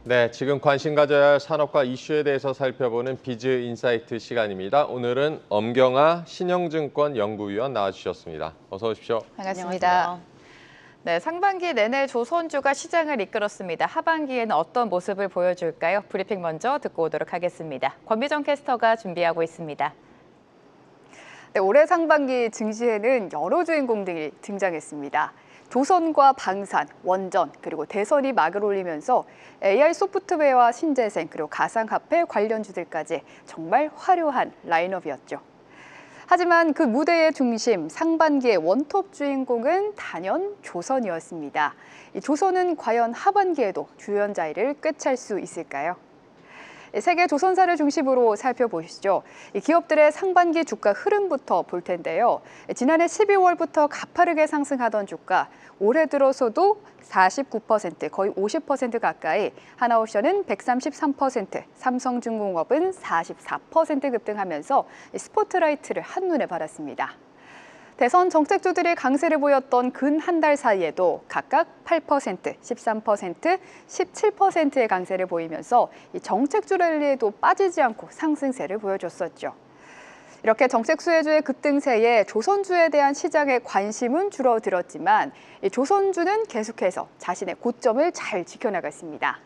네, 지금 관심 가져야 할 산업과 이슈에 대해서 살펴보는 비즈 인사이트 시간입니다. 오늘은 엄경아 신영증권 연구위원 나와주셨습니다. 어서 오십시오. 반갑습니다. 네, 상반기 내내 조선주가 시장을 이끌었습니다. 하반기에는 어떤 모습을 보여줄까요? 브리핑 먼저 듣고 오도록 하겠습니다. 권미정 캐스터가 준비하고 있습니다. 네, 올해 상반기 증시에는 여러 주인공들이 등장했습니다. 조선과 방산, 원전, 그리고 대선이 막을 올리면서 AI 소프트웨어와 신재생, 그리고 가상화폐 관련주들까지 정말 화려한 라인업이었죠. 하지만 그 무대의 중심, 상반기의 원톱 주인공은 단연 조선이었습니다. 이 조선은 과연 하반기에도 주연 자리를 꿰찰 수 있을까요? 세계 조선사를 중심으로 살펴보시죠. 기업들의 상반기 주가 흐름부터 볼 텐데요. 지난해 12월부터 가파르게 상승하던 주가, 올해 들어서도 49%, 거의 50% 가까이, 하나오션은 133%, 삼성중공업은 44% 급등하면서 스포트라이트를 한눈에 받았습니다. 대선 정책주들이 강세를 보였던 근 한 달 사이에도 각각 8%, 13%, 17%의 강세를 보이면서 이 정책주 랠리에도 빠지지 않고 상승세를 보여줬었죠. 이렇게 정책 수혜주의 급등세에 조선주에 대한 시장의 관심은 줄어들었지만 이 조선주는 계속해서 자신의 고점을 잘 지켜나갔습니다.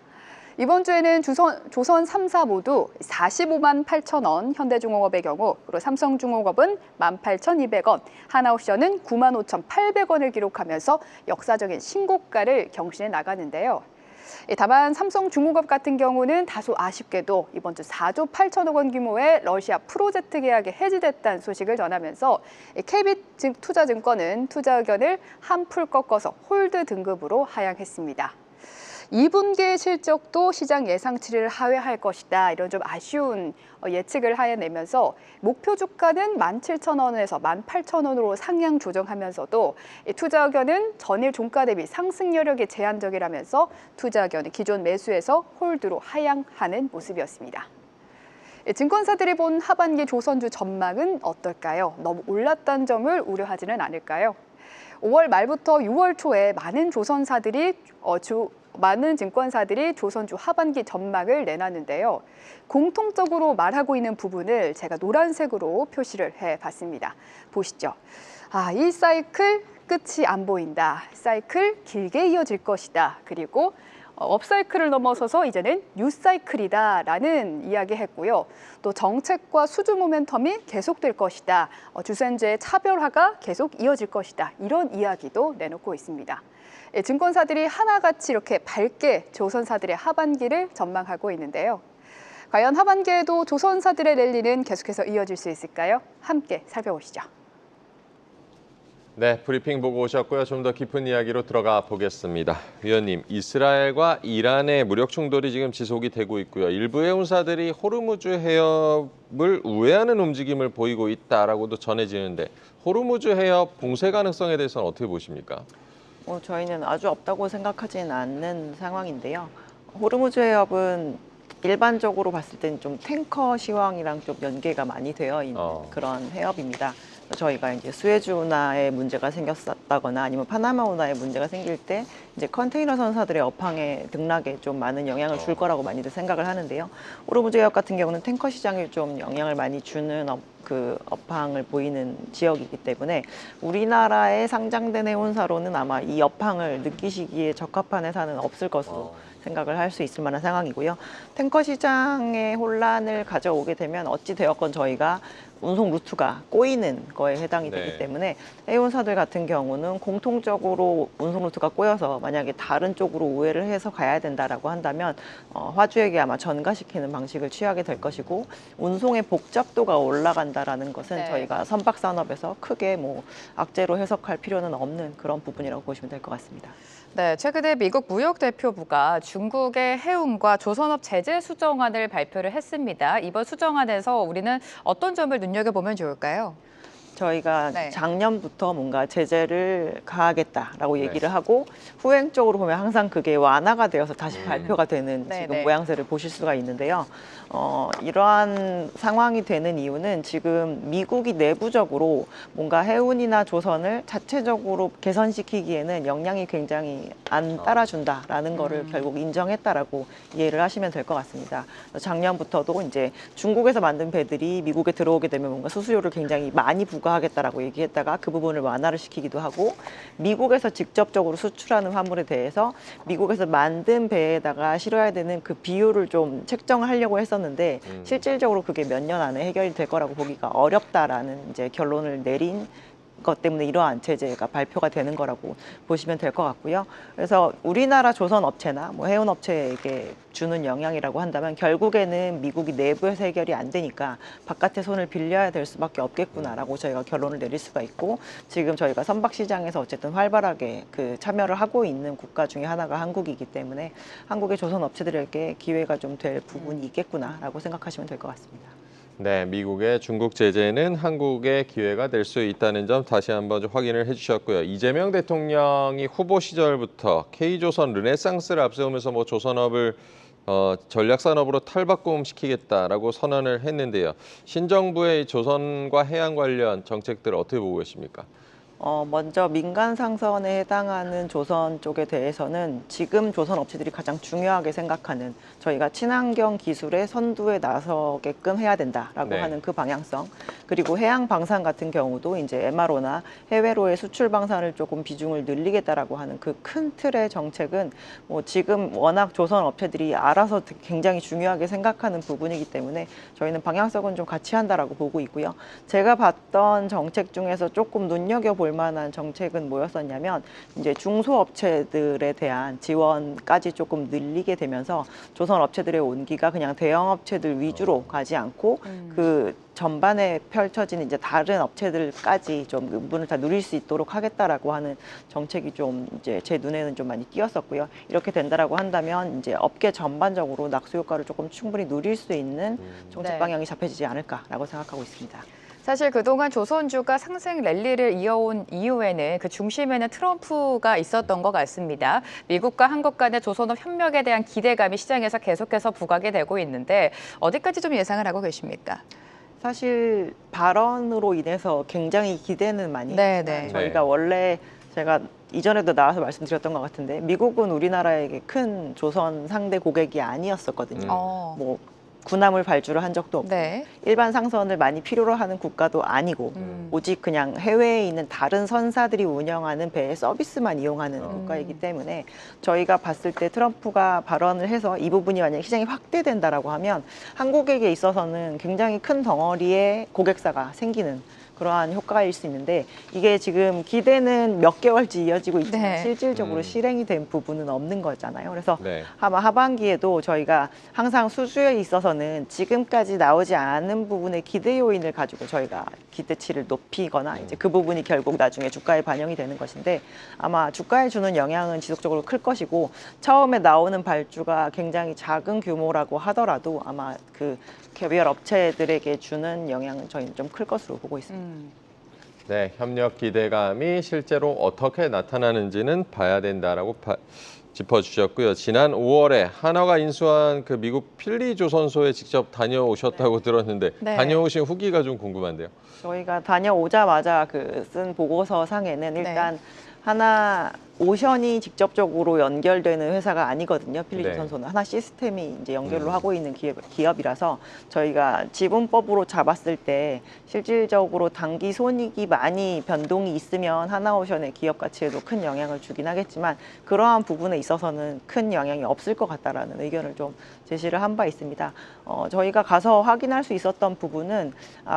이번 주에는 조선 3사 모두 45만 8천 원, 현대중공업의 경우, 그리고 삼성중공업은 18,200원, 하나옵션은 9만 5,800원을 기록하면서 역사적인 신고가를 경신해 나가는데요. 다만 삼성중공업 같은 경우는 다소 아쉽게도 이번 주 4조 8천억 원 규모의 러시아 프로젝트 계약이 해지됐다는 소식을 전하면서 KB투자증권은 투자 의견을 한풀 꺾어서 홀드 등급으로 하향했습니다. 2분기 실적도 시장 예상치를 하회할 것이다. 이런 좀 아쉬운 예측을 하여내면서 목표 주가는 17,000원에서 18,000원으로 상향 조정하면서도 투자 의견은 전일 종가 대비 상승 여력이 제한적이라면서 투자 의견은 기존 매수에서 홀드로 하향하는 모습이었습니다. 증권사들이 본 하반기 조선주 전망은 어떨까요? 너무 올랐다는 점을 우려하지는 않을까요? 5월 말부터 6월 초에 많은 증권사들이 조선주 하반기 전망을 내놨는데요. 공통적으로 말하고 있는 부분을 제가 노란색으로 표시를 해봤습니다. 보시죠. 이 사이클 끝이 안 보인다. 사이클 길게 이어질 것이다. 그리고 업사이클을 넘어서서 이제는 뉴사이클이다라는 이야기했고요. 또 정책과 수주 모멘텀이 계속될 것이다. 주센주의 차별화가 계속 이어질 것이다. 이런 이야기도 내놓고 있습니다. 증권사들이 하나같이 이렇게 밝게 조선사들의 하반기를 전망하고 있는데요. 과연 하반기에도 조선사들의 랠리는 계속해서 이어질 수 있을까요? 함께 살펴보시죠. 네, 브리핑 보고 오셨고요. 좀 더 깊은 이야기로 들어가 보겠습니다. 위원님, 이스라엘과 이란의 무력 충돌이 지금 지속이 되고 있고요. 일부 해운사들이 호르무즈 해협을 우회하는 움직임을 보이고 있다라고도 전해지는데 호르무즈 해협 봉쇄 가능성에 대해서는 어떻게 보십니까? 저희는 아주 없다고 생각하지는 않는 상황인데요. 호르무즈 해협은 일반적으로 봤을 때는 좀 탱커 시황이랑 좀 연계가 많이 되어 있는 그런 해협입니다. 저희가 이제 수에즈 운하에 문제가 생겼다거나 아니면 파나마 운하에 문제가 생길 때 이제 컨테이너 선사들의 업항에 등락에 좀 많은 영향을 줄 거라고 많이들 생각을 하는데요. 호르무즈 해협 같은 경우는 탱커 시장에 좀 영향을 많이 주는 업항을 보이는 지역이기 때문에 우리나라에 상장된 해운사로는 아마 이 업항을 느끼시기에 적합한 회사는 없을 것으로 생각을 할 수 있을 만한 상황이고요. 탱커 시장의 혼란을 가져오게 되면 어찌 되었건 저희가 운송 루트가 꼬이는 거에 해당이 되기 때문에 해운사들 같은 경우는 공통적으로 운송 루트가 꼬여서 만약에 다른 쪽으로 우회를 해서 가야 된다라고 한다면 화주에게 아마 전가시키는 방식을 취하게 될 것이고 운송의 복잡도가 올라간다라는 것은 저희가 선박 산업에서 크게 악재로 해석할 필요는 없는 그런 부분이라고 보시면 될 것 같습니다. 네, 최근에 미국 무역대표부가 중국의 해운과 조선업 제재 수정안을 발표를 했습니다. 이번 수정안에서 우리는 어떤 점을 눈여겨보면 좋을까요? 저희가 네. 작년부터 뭔가 제재를 가하겠다라고 네. 얘기를 하고 후행적으로 보면 항상 그게 완화가 되어서 다시 발표가 되는 네, 지금 네. 모양새를 보실 수가 있는데요. 이러한 상황이 되는 이유는 지금 미국이 내부적으로 뭔가 해운이나 조선을 자체적으로 개선시키기에는 역량이 굉장히 안 따라준다라는 거를 결국 인정했다라고 이해를 하시면 될 것 같습니다. 작년부터도 이제 중국에서 만든 배들이 미국에 들어오게 되면 뭔가 수수료를 굉장히 많이 부과하겠다라고 얘기했다가 그 부분을 완화를 시키기도 하고 미국에서 직접적으로 수출하는 화물에 대해서 미국에서 만든 배에다가 실어야 되는 그 비율을 좀 책정을 하려고 했었는데 실질적으로 그게 몇 년 안에 해결이 될 거라고 보기가 어렵다라는 이제 결론을 내린 것 때문에 이러한 제재가 발표가 되는 거라고 보시면 될 것 같고요. 그래서 우리나라 조선 업체나 뭐 해운 업체에게 주는 영향이라고 한다면 결국에는 미국이 내부에서 해결이 안 되니까 바깥에 손을 빌려야 될 수밖에 없겠구나라고 저희가 결론을 내릴 수가 있고 지금 저희가 선박 시장에서 어쨌든 활발하게 그 참여를 하고 있는 국가 중에 하나가 한국이기 때문에 한국의 조선 업체들에게 기회가 좀 될 부분이 있겠구나라고 생각하시면 될 것 같습니다. 네, 미국의 중국 제재는 한국의 기회가 될 수 있다는 점 다시 한번 좀 확인을 해주셨고요. 이재명 대통령이 후보 시절부터 K조선 르네상스를 앞세우면서 뭐 조선업을 전략산업으로 탈바꿈시키겠다라고 선언을 했는데요. 신정부의 조선과 해양 관련 정책들 어떻게 보고 계십니까? 먼저 민간 상선에 해당하는 조선 쪽에 대해서는 지금 조선 업체들이 가장 중요하게 생각하는 저희가 친환경 기술의 선두에 나서게끔 해야 된다라고 네. 하는 그 방향성 그리고 해양 방산 같은 경우도 이제 MRO나 해외로의 수출 방산을 조금 비중을 늘리겠다라고 하는 그 큰 틀의 정책은 뭐 지금 워낙 조선 업체들이 알아서 굉장히 중요하게 생각하는 부분이기 때문에 저희는 방향성은 좀 같이 한다라고 보고 있고요. 제가 봤던 정책 중에서 조금 눈여겨볼 만한 정책은 뭐였었냐면 이제 중소업체들에 대한 지원까지 조금 늘리게 되면서 조선 업체들의 온기가 그냥 대형 업체들 위주로 가지 않고 그 전반에 펼쳐지는 이제 다른 업체들까지 좀 부분을 다 누릴 수 있도록 하겠다라고 하는 정책이 좀 이제 제 눈에는 좀 많이 띄었었고요. 이렇게 된다라고 한다면 이제 업계 전반적으로 낙수 효과를 조금 충분히 누릴 수 있는 정책 네. 방향이 잡혀지지 않을까라고 생각하고 있습니다. 사실 그동안 조선주가 상승 랠리를 이어온 이후에는 그 중심에는 트럼프가 있었던 것 같습니다. 미국과 한국 간의 조선업 협력에 대한 기대감이 시장에서 계속해서 부각이 되고 있는데 어디까지 좀 예상을 하고 계십니까? 사실 발언으로 인해서 굉장히 기대는 많이 네, 했지만 네. 저희가 원래 제가 이전에도 나와서 말씀드렸던 것 같은데 미국은 우리나라에게 큰 조선 상대 고객이 아니었었거든요. 뭐 군함을 발주를 한 적도 없고 네. 일반 상선을 많이 필요로 하는 국가도 아니고 오직 그냥 해외에 있는 다른 선사들이 운영하는 배의 서비스만 이용하는 국가이기 때문에 저희가 봤을 때 트럼프가 발언을 해서 이 부분이 만약에 시장이 확대된다라고 하면 한국에게 있어서는 굉장히 큰 덩어리의 고객사가 생기는 그러한 효과일 수 있는데 이게 지금 기대는 몇 개월째 이어지고 있지만 네. 실질적으로 실행이 된 부분은 없는 거잖아요. 그래서 네. 아마 하반기에도 저희가 항상 수주에 있어서는 지금까지 나오지 않은 부분의 기대 요인을 가지고 저희가 기대치를 높이거나 이제 그 부분이 결국 나중에 주가에 반영이 되는 것인데 아마 주가에 주는 영향은 지속적으로 클 것이고 처음에 나오는 발주가 굉장히 작은 규모라고 하더라도 아마 그 개별 업체들에게 주는 영향은 저희는 좀 클 것으로 보고 있습니다. 네, 협력 기대감이 실제로 어떻게 나타나는지는 봐야 된다라고 짚어주셨고요. 지난 5월에 한화가 인수한 그 미국 필리 조선소에 직접 다녀오셨다고 들었는데 네. 다녀오신 후기가 좀 궁금한데요. 저희가 다녀오자마자 그 쓴 보고서 상에는 일단 하나 오션이 직접적으로 연결되는 회사가 아니거든요. 필리조선소는 하나 시스템이 이제 연결로 하고 있는 기업이라서 저희가 지분법으로 잡았을 때 실질적으로 단기 손익이 많이 변동이 있으면 하나오션의 기업 가치에도 큰 영향을 주긴 하겠지만 그러한 부분에 있어서는 큰 영향이 없을 것 같다라는 의견을 좀 제시를 한 바 있습니다. 저희가 가서 확인할 수 있었던 부분은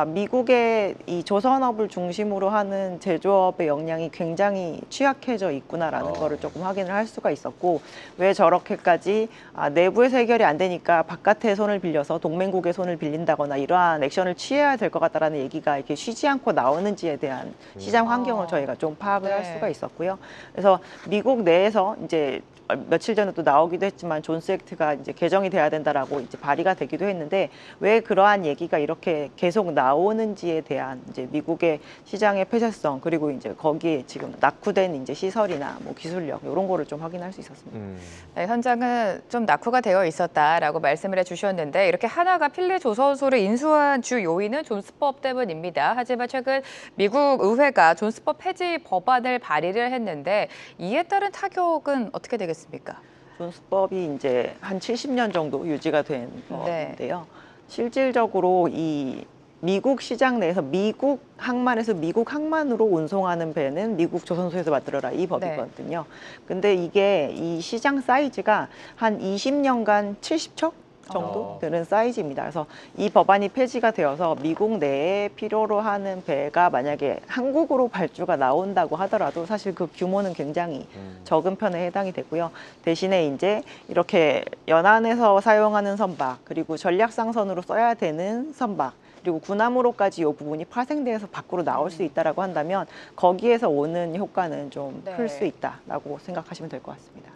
미국의 이 조선업을 중심으로 하는 제조업의 역량이 굉장히 취약해져 있구나라는 거를 조금 확인을 할 수가 있었고 왜 저렇게까지 내부에서 해결이 안 되니까 바깥에 손을 빌려서 동맹국의 손을 빌린다거나 이러한 액션을 취해야 될 것 같다라는 얘기가 이렇게 쉬지 않고 나오는지에 대한 시장 환경을 저희가 좀 파악을 할 수가 있었고요. 그래서 미국 내에서 이제 며칠 전에 또 나오기도 했지만 존스 액트가 이제 개정이 돼야 된다라고 이제 발의가 되기도 했는데 왜 그러한 얘기가 이렇게 계속 나오는지에 대한 이제 미국의 시장의 폐쇄성 그리고 이제 거기에 지금 낙후된 이제 시설이나 뭐 기술력 이런 거를 좀 확인할 수 있었습니다. 네, 현장은 좀 낙후가 되어 있었다라고 말씀을 해주셨는데 이렇게 하나가 필리 조선소를 인수한 주 요인은 존스법 때문입니다. 하지만 최근 미국 의회가 존스법 폐지 법안을 발의를 했는데 이에 따른 타격은 어떻게 되겠습니까? 존스법이 이제 한 70년 정도 유지가 된 법인데요. 실질적으로 이 미국 시장 내에서 미국 항만에서 미국 항만으로 운송하는 배는 미국 조선소에서 만들어라 이 법이거든요. 근데 이게 이 시장 사이즈가 한 20년간 70척 정도 되는 사이즈입니다. 그래서 이 법안이 폐지가 되어서 미국 내에 필요로 하는 배가 만약에 한국으로 발주가 나온다고 하더라도 사실 그 규모는 굉장히 적은 편에 해당이 되고요. 대신에 이제 이렇게 연안에서 사용하는 선박 그리고 전략상선으로 써야 되는 선박 그리고 군함으로까지 이 부분이 파생돼서 밖으로 나올 수 있다라고 한다면 거기에서 오는 효과는 좀 클 수 있다라고 생각하시면 될 것 같습니다.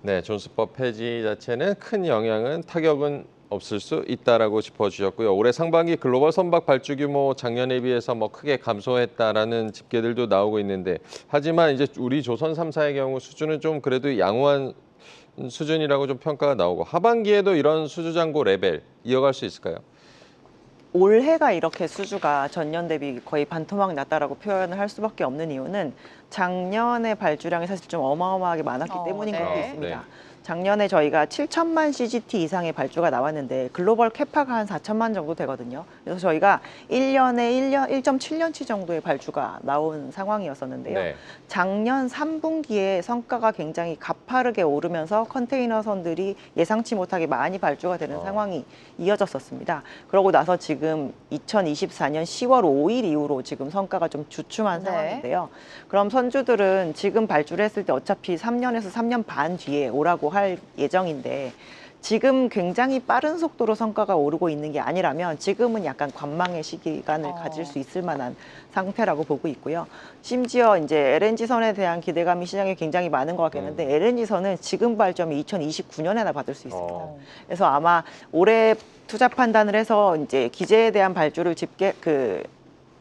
네, 존스법 폐지 자체는 큰 영향은 타격은 없을 수 있다라고 짚어주셨고요. 올해 상반기 글로벌 선박 발주 규모 작년에 비해서 뭐 크게 감소했다라는 집계들도 나오고 있는데 하지만 이제 우리 조선 3사의 경우 수준은 좀 그래도 양호한 수준이라고 좀 평가가 나오고 하반기에도 이런 수주잔고 레벨 이어갈 수 있을까요? 올해가 이렇게 수주가 전년 대비 거의 반토막 났다라고 표현을 할 수밖에 없는 이유는 작년에 발주량이 사실 좀 어마어마하게 많았기 때문인 것도 있습니다. 작년에 저희가 7천만 CGT 이상의 발주가 나왔는데 글로벌 캐파가 한 4천만 정도 되거든요. 그래서 저희가 1년에 1.7년치 정도의 발주가 나온 상황이었었는데요. 작년 3분기에 성과가 굉장히 가파르게 오르면서 컨테이너선들이 예상치 못하게 많이 발주가 되는 상황이 이어졌었습니다. 그러고 나서 지금 2024년 10월 5일 이후로 지금 성과가 좀 주춤한 상황인데요. 그럼 선주들은 지금 발주를 했을 때 어차피 3년에서 3년 반 뒤에 오라고 할 예정인데 지금 굉장히 빠른 속도로 성과가 오르고 있는 게 아니라면 지금은 약간 관망의 시기간을 가질 수 있을 만한 상태라고 보고 있고요. 심지어 이제 LNG선에 대한 기대감이 시장에 굉장히 많은 것 같겠는데 LNG선은 지금 발주하면 2029년에나 받을 수 있습니다. 그래서 아마 올해 투자 판단을 해서 이제 기재에 대한 발주를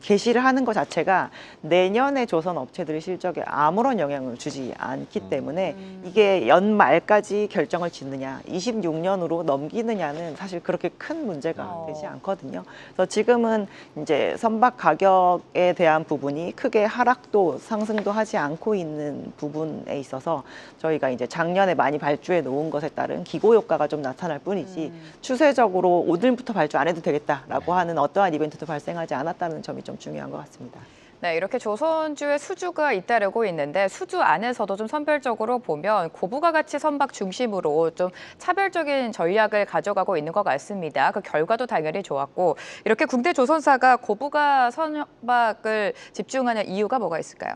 개시를 하는 것 자체가 내년에 조선 업체들의 실적에 아무런 영향을 주지 않기 때문에 이게 연말까지 결정을 짓느냐, 26년으로 넘기느냐는 사실 그렇게 큰 문제가 되지 않거든요. 그래서 지금은 이제 선박 가격에 대한 부분이 크게 하락도 상승도 하지 않고 있는 부분에 있어서 저희가 이제 작년에 많이 발주해 놓은 것에 따른 기고 효과가 좀 나타날 뿐이지 추세적으로 오늘부터 발주 안 해도 되겠다라고 하는 어떠한 이벤트도 발생하지 않았다는 점이 좀 중요한 것 같습니다. 네, 이렇게 조선주의 수주가 잇따르고 있는데 수주 안에서도 좀 선별적으로 보면 고부가 가치 선박 중심으로 좀 차별적인 전략을 가져가고 있는 것 같습니다. 그 결과도 당연히 좋았고 이렇게 국내 조선사가 고부가 선박을 집중하는 이유가 뭐가 있을까요?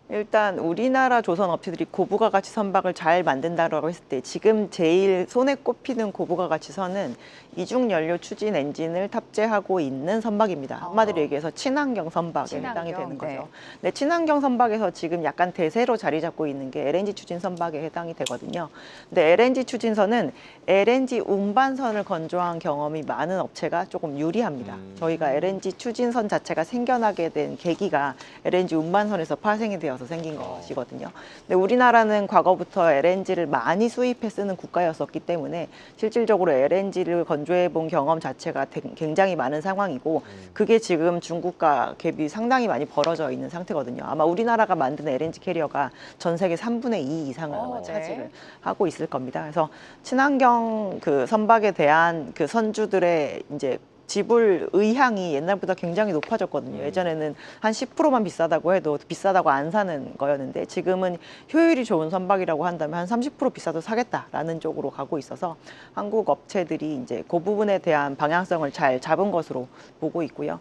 일단 우리나라 조선 업체들이 고부가 가치 선박을 잘 만든다라고 했을 때 지금 제일 손에 꼽히는 고부가 가치 선은 이중 연료 추진 엔진을 탑재하고 있는 선박입니다. 한마디로 얘기해서 친환경 선박에 해당이 되는 거죠. 네, 친환경 선박에서 지금 약간 대세로 자리 잡고 있는 게 LNG 추진 선박에 해당이 되거든요. 근데 LNG 추진선은 LNG 운반선을 건조한 경험이 많은 업체가 조금 유리합니다. 저희가 LNG 추진선 자체가 생겨나게 된 계기가 LNG 운반선에서 파생이 되어서 생긴 것이거든요. 근데 우리나라는 과거부터 LNG를 많이 수입해 쓰는 국가였었기 때문에 실질적으로 LNG를 건조해 본 경험 자체가 굉장히 많은 상황이고 그게 지금 중국과 갭이 상당히 많이 벌어져 있는 상태거든요. 아마 우리나라가 만든 LNG 캐리어가 전 세계 3분의 2 이상을 아마 차지를 하고 있을 겁니다. 그래서 친환경 그 선박에 대한 그 선주들의 이제 지불 의향이 옛날보다 굉장히 높아졌거든요. 예전에는 한 10%만 비싸다고 해도 비싸다고 안 사는 거였는데 지금은 효율이 좋은 선박이라고 한다면 한 30% 비싸도 사겠다라는 쪽으로 가고 있어서 한국 업체들이 이제 그 부분에 대한 방향성을 잘 잡은 것으로 보고 있고요.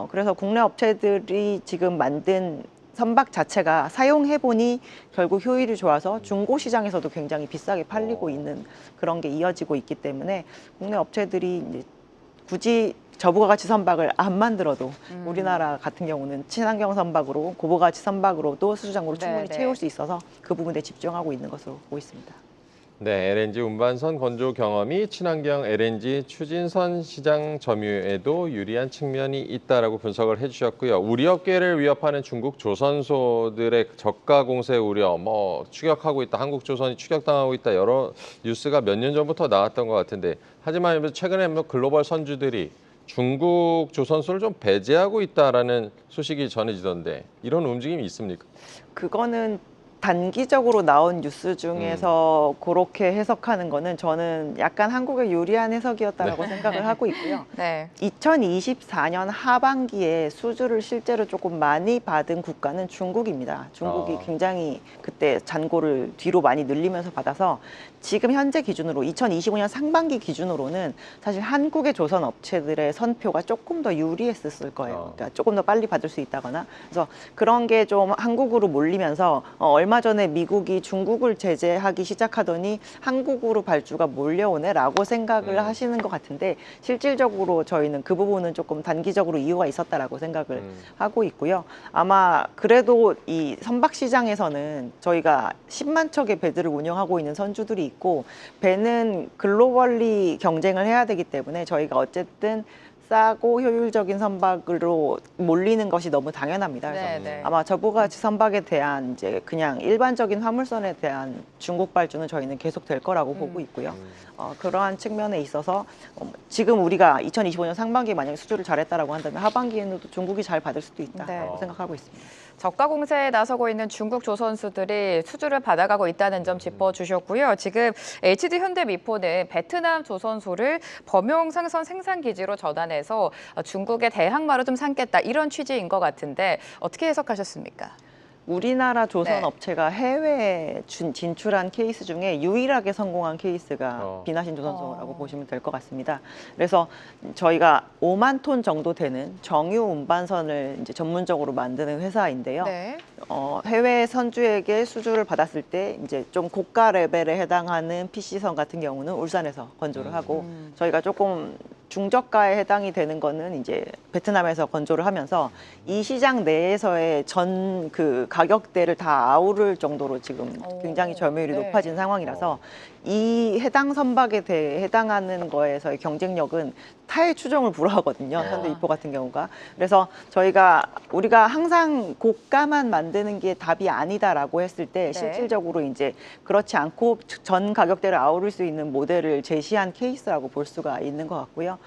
그래서 국내 업체들이 지금 만든 선박 자체가 사용해보니 결국 효율이 좋아서 중고 시장에서도 굉장히 비싸게 팔리고 있는 그런 게 이어지고 있기 때문에 국내 업체들이 이제 굳이 저부가가치 선박을 안 만들어도 우리나라 같은 경우는 친환경 선박으로 고부가치 선박으로도 수주 잔고를 충분히 네. 채울 수 있어서 그 부분에 집중하고 있는 것으로 보고 있습니다. 네, LNG 운반선 건조 경험이 친환경 LNG 추진선 시장 점유에도 유리한 측면이 있다라고 분석을 해주셨고요. 우리 업계를 위협하는 중국 조선소들의 저가 공세 우려, 추격하고 있다, 한국조선이 추격당하고 있다, 여러 뉴스가 몇 년 전부터 나왔던 것 같은데, 하지만 최근에 글로벌 선주들이 중국 조선소를 좀 배제하고 있다라는 소식이 전해지던데 이런 움직임이 있습니까? 그거는 단기적으로 나온 뉴스 중에서 그렇게 해석하는 거는 저는 약간 한국에 유리한 해석이었다라고 생각을 하고 있고요. 네. 2024년 하반기에 수주를 실제로 조금 많이 받은 국가는 중국입니다. 중국이 굉장히 그때 잔고를 뒤로 많이 늘리면서 받아서 지금 현재 기준으로 2025년 상반기 기준으로는 사실 한국의 조선 업체들의 선표가 조금 더 유리했을 거예요. 그러니까 조금 더 빨리 받을 수 있다거나. 그래서 그런 게 좀 한국으로 몰리면서 얼마 전에 미국이 중국을 제재하기 시작하더니 한국으로 발주가 몰려오네라고 생각을 하시는 것 같은데 실질적으로 저희는 그 부분은 조금 단기적으로 이유가 있었다라고 생각을 하고 있고요. 아마 그래도 이 선박 시장에서는 저희가 10만 척의 배들을 운영하고 있는 선주들이 있고 배는 글로벌리 경쟁을 해야 되기 때문에 저희가 어쨌든 싸고 효율적인 선박으로 몰리는 것이 너무 당연합니다. 그래서 네. 아마 저부가치 선박에 대한 이제 그냥 일반적인 화물선에 대한 중국 발주는 저희는 계속 될 거라고 보고 있고요. 그러한 측면에 있어서 지금 우리가 2025년 상반기에 만약에 수주를 잘했다라고 한다면 하반기에는 또 중국이 잘 받을 수도 있다고 생각하고 있습니다. 저가 공세에 나서고 있는 중국 조선수들이 수주를 받아가고 있다는 점 짚어주셨고요. 지금 HD 현대미포는 베트남 조선소를 범용상선 생산기지로 전환해서 중국의 대항마로 좀 삼겠다 이런 취지인 것 같은데 어떻게 해석하셨습니까? 우리나라 조선 네. 업체가 해외에 진출한 케이스 중에 유일하게 성공한 케이스가 비나신 조선소라고 보시면 될 것 같습니다. 그래서 저희가 5만 톤 정도 되는 정유 운반선을 이제 전문적으로 만드는 회사인데요. 네. 해외 선주에게 수주를 받았을 때 이제 좀 고가 레벨에 해당하는 PC선 같은 경우는 울산에서 건조를 하고 저희가 조금 중저가에 해당이 되는 거는 이제 베트남에서 건조를 하면서 이 시장 내에서의 전 그 가격대를 다 아우를 정도로 지금 굉장히 점유율이 네. 높아진 상황이라서 이 해당 선박에 대해 해당하는 거에서의 경쟁력은 타의 추종을 불허하거든요. 현대미포 같은 경우가. 그래서 우리가 항상 고가만 만드는 게 답이 아니다라고 했을 때 실질적으로 이제 그렇지 않고 전 가격대를 아우를 수 있는 모델을 제시한 케이스라고 볼 수가 있는 것 같고요.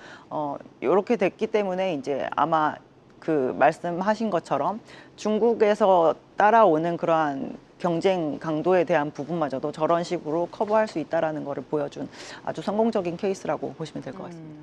이렇게 됐기 때문에 이제 아마 그 말씀하신 것처럼 중국에서 따라오는 그러한 경쟁 강도에 대한 부분마저도 저런 식으로 커버할 수 있다는 것을 보여준 아주 성공적인 케이스라고 보시면 될 것 같습니다.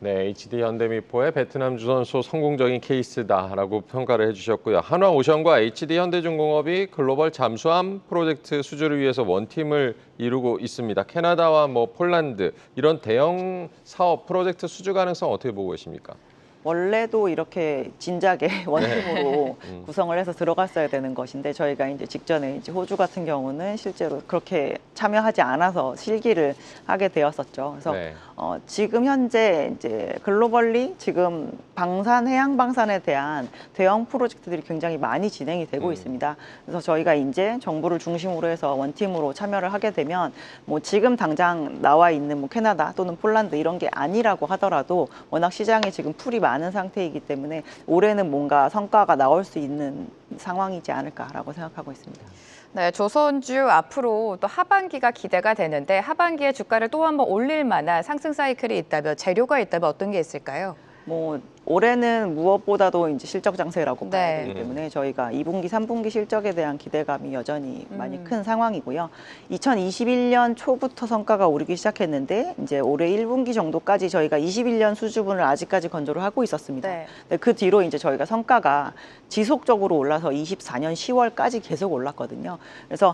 네, HD 현대미포의 베트남 조선소 성공적인 케이스다라고 평가를 해주셨고요. 한화오션과 HD 현대중공업이 글로벌 잠수함 프로젝트 수주를 위해서 원팀을 이루고 있습니다. 캐나다와 폴란드 이런 대형 사업 프로젝트 수주 가능성 어떻게 보고 계십니까? 원래도 이렇게 진작에 원팀으로 구성을 해서 들어갔어야 되는 것인데 저희가 이제 직전에 이제 호주 같은 경우는 실제로 그렇게 참여하지 않아서 실기를 하게 되었었죠. 그래서 지금 현재 이제 글로벌리 지금 해양 방산에 대한 대형 프로젝트들이 굉장히 많이 진행이 되고 있습니다. 그래서 저희가 이제 정부를 중심으로 해서 원팀으로 참여를 하게 되면 지금 당장 나와 있는 캐나다 또는 폴란드 이런 게 아니라고 하더라도 워낙 시장에 지금 풀이 많은 상태이기 때문에 올해는 뭔가 성과가 나올 수 있는 상황이지 않을까라고 생각하고 있습니다. 네, 조선주 앞으로 또 하반기가 기대가 되는데 하반기에 주가를 또 한번 올릴 만한 상승 사이클이 있다면 재료가 있다면 어떤 게 있을까요? 올해는 무엇보다도 이제 실적 장세라고 봐야 되기 때문에 저희가 2분기, 3분기 실적에 대한 기대감이 여전히 많이 큰 상황이고요. 2021년 초부터 성과가 오르기 시작했는데 이제 올해 1분기 정도까지 저희가 21년 수주분을 아직까지 건조를 하고 있었습니다. 네, 그 뒤로 이제 저희가 성과가 지속적으로 올라서 24년 10월까지 계속 올랐거든요. 그래서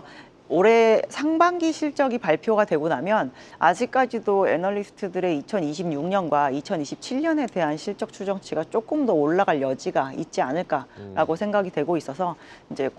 올해 상반기 실적이 발표가 되고 나면 아직까지도 애널리스트들의 2026년과 2027년에 대한 실적 추정치가 조금 더 올라갈 여지가 있지 않을까라고 생각이 되고 있어서 이제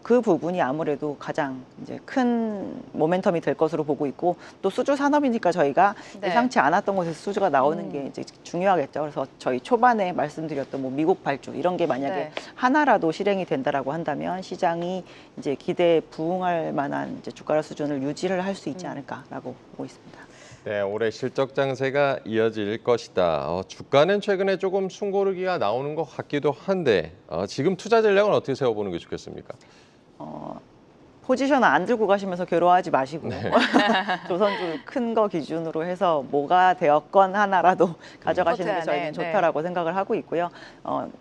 그 부분이 아무래도 가장 이제 큰 모멘텀이 될 것으로 보고 있고, 또 수주 산업이니까 저희가 네. 예상치 않았던 곳에서 수주가 나오는 게 이제 중요하겠죠. 그래서 저희 초반에 말씀드렸던 뭐 미국 발주 이런 게 만약에 네. 하나라도 실행이 된다라고 한다면 시장이 이제 기대에 부응할 만한 이제 주가ల 수준을 유지를 할 수 있지 않을까라고 보고 있습니다. 네, 올해 실적 장세가 이어질 것이다. 주가는 최근에 조금 숨고르기가 나오는 것 같기도 한데 지금 투자 전략은 어떻게 세워보는 게 좋겠습니까? 포지션 안 들고 가시면서 괴로워하지 마시고 조선주 큰 거 기준으로 해서 뭐가 되었건 하나라도 가져가시는 게 포트 안에, 저희는 좋다라고 생각을 하고 있고요.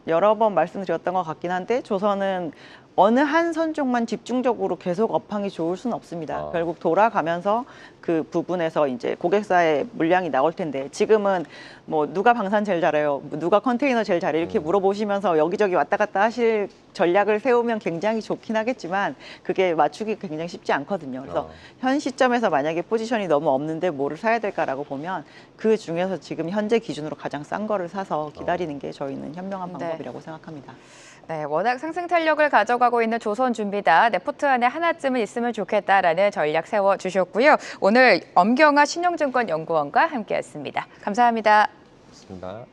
여러 번 말씀드렸던 것 같긴 한데 조선은 어느 한 선종만 집중적으로 계속 업황이 좋을 수는 없습니다. 결국 돌아가면서 그 부분에서 이제 고객사의 물량이 나올 텐데, 지금은 뭐 누가 방산 제일 잘해요, 누가 컨테이너 제일 잘해 이렇게 물어보시면서 여기저기 왔다 갔다 하실 전략을 세우면 굉장히 좋긴 하겠지만 그게 맞추기 굉장히 쉽지 않거든요. 그래서 현 시점에서 만약에 포지션이 너무 없는데 뭐를 사야 될까라고 보면 그 중에서 지금 현재 기준으로 가장 싼 거를 사서 기다리는 게 저희는 현명한 방법이라고 생각합니다. 네, 워낙 상승 탄력을 가져가고 있는 조선주입니다. 내 포트 안에 하나쯤은 있으면 좋겠다라는 전략 세워주셨고요. 오늘 엄경아 신용증권 연구원과 함께했습니다. 감사합니다. 좋습니다.